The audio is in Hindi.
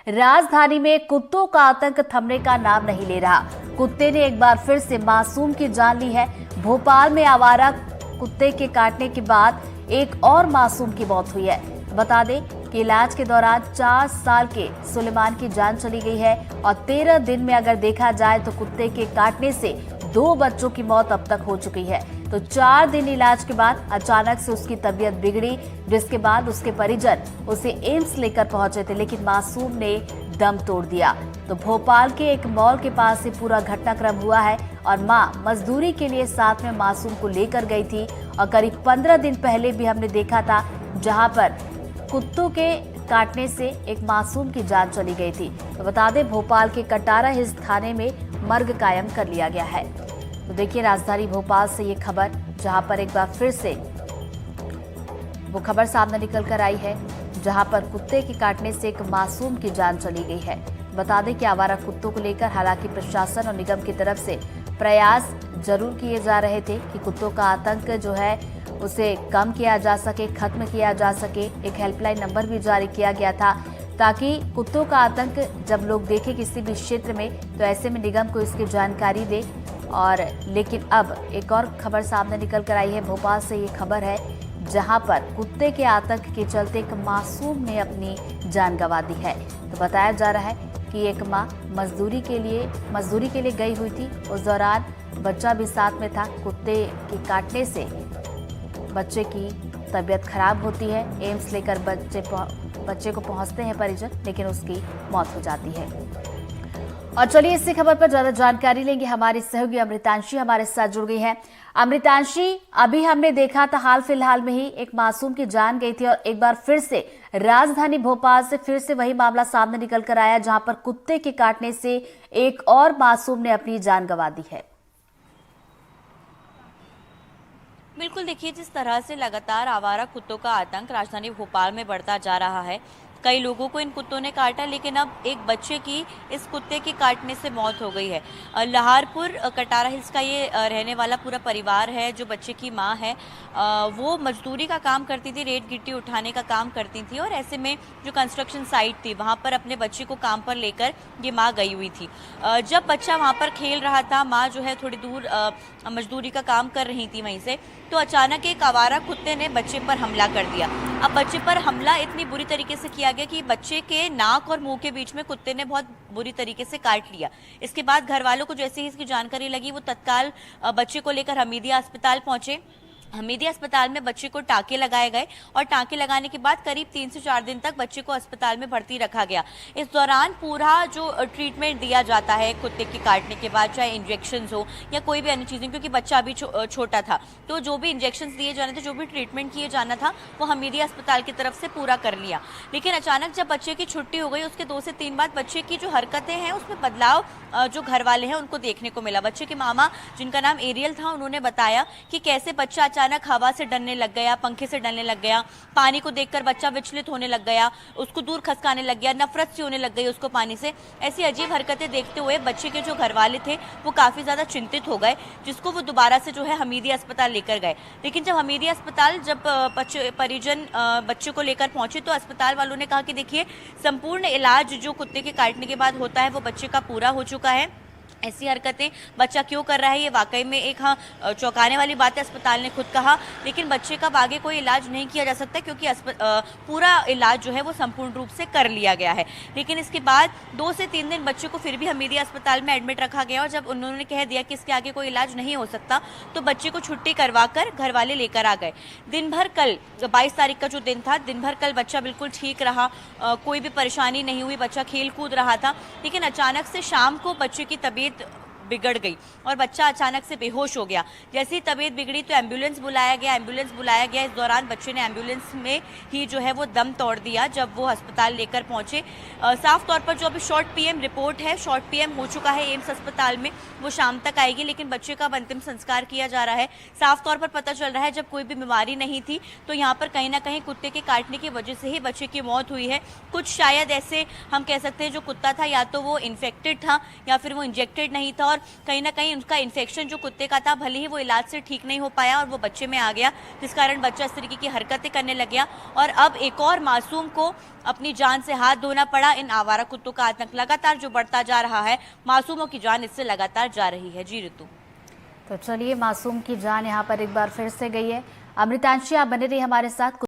राजधानी में कुत्तों का आतंक थमने का नाम नहीं ले रहा। कुत्ते ने एक बार फिर से मासूम की जान ली है। भोपाल में आवारा कुत्ते के काटने के बाद एक और मासूम की मौत हुई है। बता दें कि इलाज के दौरान 4 साल के सुलेमान की जान चली गई है और 13 दिन में अगर देखा जाए तो कुत्ते के काटने से 2 बच्चों की मौत अब तक हो चुकी है। तो 4 दिन इलाज के बाद अचानक से उसकी तबीयत बिगड़ी, जिसके बाद उसके परिजन उसे एम्स लेकर पहुंचे थे, लेकिन मासूम ने दम तोड़ दिया। तो भोपाल के एक मॉल के पास से पूरा घटनाक्रम हुआ है और मां मजदूरी के लिए साथ में मासूम को लेकर गई थी। और करीब 15 दिन पहले भी हमने देखा था जहां पर कुत्तों के काटने से एक मासूम की जान चली गई थी। तो बता दें भोपाल के कटारा हिल्स थाने में मर्ग कायम कर लिया गया है। तो देखिए राजधानी भोपाल से ये खबर, जहां पर एक बार फिर से वो खबर सामने निकल कर आई है जहां पर कुत्ते के काटने से एक मासूम की जान चली गई है। बता दें कि आवारा कुत्तों को लेकर हालांकि प्रशासन और निगम की तरफ से प्रयास जरूर किए जा रहे थे कि कुत्तों का आतंक जो है उसे कम किया जा सके, खत्म किया जा सके। एक हेल्पलाइन नंबर भी जारी किया गया था ताकि कुत्तों का आतंक जब लोग देखें किसी भी क्षेत्र में तो ऐसे में निगम को इसकी जानकारी दे। और लेकिन अब एक और खबर सामने निकल कर आई है। भोपाल से ये खबर है जहां पर कुत्ते के आतंक के चलते एक मासूम ने अपनी जान गंवा दी है। तो बताया जा रहा है कि एक मां मजदूरी के लिए गई हुई थी। उस दौरान बच्चा भी साथ में था। कुत्ते के काटने से बच्चे की तबीयत खराब होती है। एम्स लेकर बच्चे को पहुंचते हैं परिजन, लेकिन उसकी मौत हो जाती है। और चलिए इसी खबर पर ज्यादा जानकारी लेंगे। हमारी सहयोगी अमृतांशी हमारे साथ जुड़ गई हैं। अमृतांशी, अभी हमने देखा था हाल फिलहाल में ही एक मासूम की जान गई थी और एक बार फिर से राजधानी भोपाल से फिर से वही मामला सामने निकल कर आया जहां पर कुत्ते के काटने से एक और मासूम ने अपनी जान गंवा दी है। बिल्कुल, देखिए जिस तरह से लगातार आवारा कुत्तों का आतंक राजधानी भोपाल में बढ़ता जा रहा है, कई लोगों को इन कुत्तों ने काटा, लेकिन अब एक बच्चे की इस कुत्ते के काटने से मौत हो गई है। लहारपुर कटारा हिल्स का ये रहने वाला पूरा परिवार है। जो बच्चे की मां है वो मजदूरी का काम करती थी, रेत गिट्टी उठाने का काम करती थी और ऐसे में जो कंस्ट्रक्शन साइट थी वहाँ पर अपने बच्चे को काम पर लेकर ये माँ गई हुई थी। जब बच्चा वहाँ पर खेल रहा था, माँ जो है थोड़ी दूर मजदूरी का काम कर रही थी वहीं से, तो अचानक एक आवारा कुत्ते ने बच्चे पर हमला कर दिया। अब बच्चे पर हमला इतनी बुरी तरीके से किया गया कि बच्चे के नाक और मुंह के बीच में कुत्ते ने बहुत बुरी तरीके से काट लिया। इसके बाद घर वालों को जैसे ही इसकी जानकारी लगी वो तत्काल बच्चे को लेकर हमीदिया अस्पताल पहुंचे। हमीदिया अस्पताल में बच्चे को टाँके लगाए गए और टाँके लगाने के बाद करीब 3 से 4 दिन तक बच्चे को अस्पताल में भर्ती रखा गया। इस दौरान पूरा जो ट्रीटमेंट दिया जाता है कुत्ते के काटने के बाद, चाहे इंजेक्शंस हो या कोई भी अन्य चीज़ें, क्योंकि बच्चा अभी छोटा था, तो जो भी इंजेक्शंस दिए जाने थे, जो भी ट्रीटमेंट किए जाना था, वो हमीदिया अस्पताल की तरफ से पूरा कर लिया। लेकिन अचानक जब बच्चे की छुट्टी हो गई, उसके 2 से 3 बाद बच्चे की जो हरकतें हैं उसमें बदलाव जो घर वाले हैं उनको देखने को मिला। बच्चे के मामा, जिनका नाम एरियल था, उन्होंने बताया कि कैसे बच्चा अचानक हवा से डरने लग गया, पंखे से डरने लग गया, पानी को देखकर बच्चा विचलित होने लग गया, उसको दूर खसकाने लग गया, नफरत सी होने लग गई उसको पानी से। ऐसी अजीब हरकतें देखते हुए बच्चे के जो घर वाले थे वो काफ़ी ज़्यादा चिंतित हो गए, जिसको वो दोबारा से जो है हमीदिया अस्पताल लेकर गए। लेकिन जब हमीदिया अस्पताल परिजन बच्चे को लेकर पहुंचे तो अस्पताल वालों ने कहा कि देखिए संपूर्ण इलाज जो कुत्ते के काटने के बाद होता है वो बच्चे का पूरा हो चुका है। ऐसी हरकतें बच्चा क्यों कर रहा है, ये वाकई में एक चौंकाने वाली बात है, अस्पताल ने खुद कहा। लेकिन बच्चे का आगे कोई इलाज नहीं किया जा सकता क्योंकि पूरा इलाज जो है वो संपूर्ण रूप से कर लिया गया है। लेकिन इसके बाद 2 से 3 दिन बच्चे को फिर भी हमीदिया अस्पताल में एडमिट रखा गया और जब उन्होंने कह दिया कि इसके आगे कोई इलाज नहीं हो सकता तो बच्चे को छुट्टी करवा कर घर वाले लेकर आ गए। दिन भर कल 22 तारीख का जो दिन था, दिन भर कल बच्चा बिल्कुल ठीक रहा, कोई भी परेशानी नहीं हुई, बच्चा खेल कूद रहा था। लेकिन अचानक से शाम को बच्चे की तबीयत बिगड़ गई और बच्चा अचानक से बेहोश हो गया। जैसे ही तबीयत बिगड़ी तो एम्बुलेंस बुलाया गया। इस दौरान बच्चे ने एम्बुलेंस में ही जो है वो दम तोड़ दिया जब वो अस्पताल लेकर पहुंचे। साफ तौर पर जो अभी शॉर्ट पीएम रिपोर्ट है, शॉर्ट पीएम हो चुका है एम्स अस्पताल में, वो शाम तक आएगी, लेकिन बच्चे का अंतिम संस्कार किया जा रहा है। साफ तौर पर पता चल रहा है जब कोई भी बीमारी नहीं थी तो यहाँ पर कहीं ना कहीं कुत्ते के काटने की वजह से ही बच्चे की मौत हुई है। कुछ शायद ऐसे हम कह सकते हैं जो कुत्ता था या तो वो इन्फेक्टेड था या फिर वो इंजेक्टेड नहीं था और कहीं ना कहीं उसका इन्फेक्शन जो कुत्ते का था, भले ही वो इलाज से ठीक नहीं हो पाया और वो बच्चे में आ गया, जिस कारण बच्चा इस तरीके की हरकतें करने लग गया और अब एक और मासूम को अपनी जान से हाथ धोना पड़ा। इन आवारा कुत्तों का आतंक लगातार जो बढ़ता जा रहा है, मासूमों की जान इससे लगातार जा रही है। जी ऋतु। तो चलिए, मासूम की जान यहाँ पर एक बार फिर से गई है। अमृतांशी, आप बने रहिए हमारे साथ।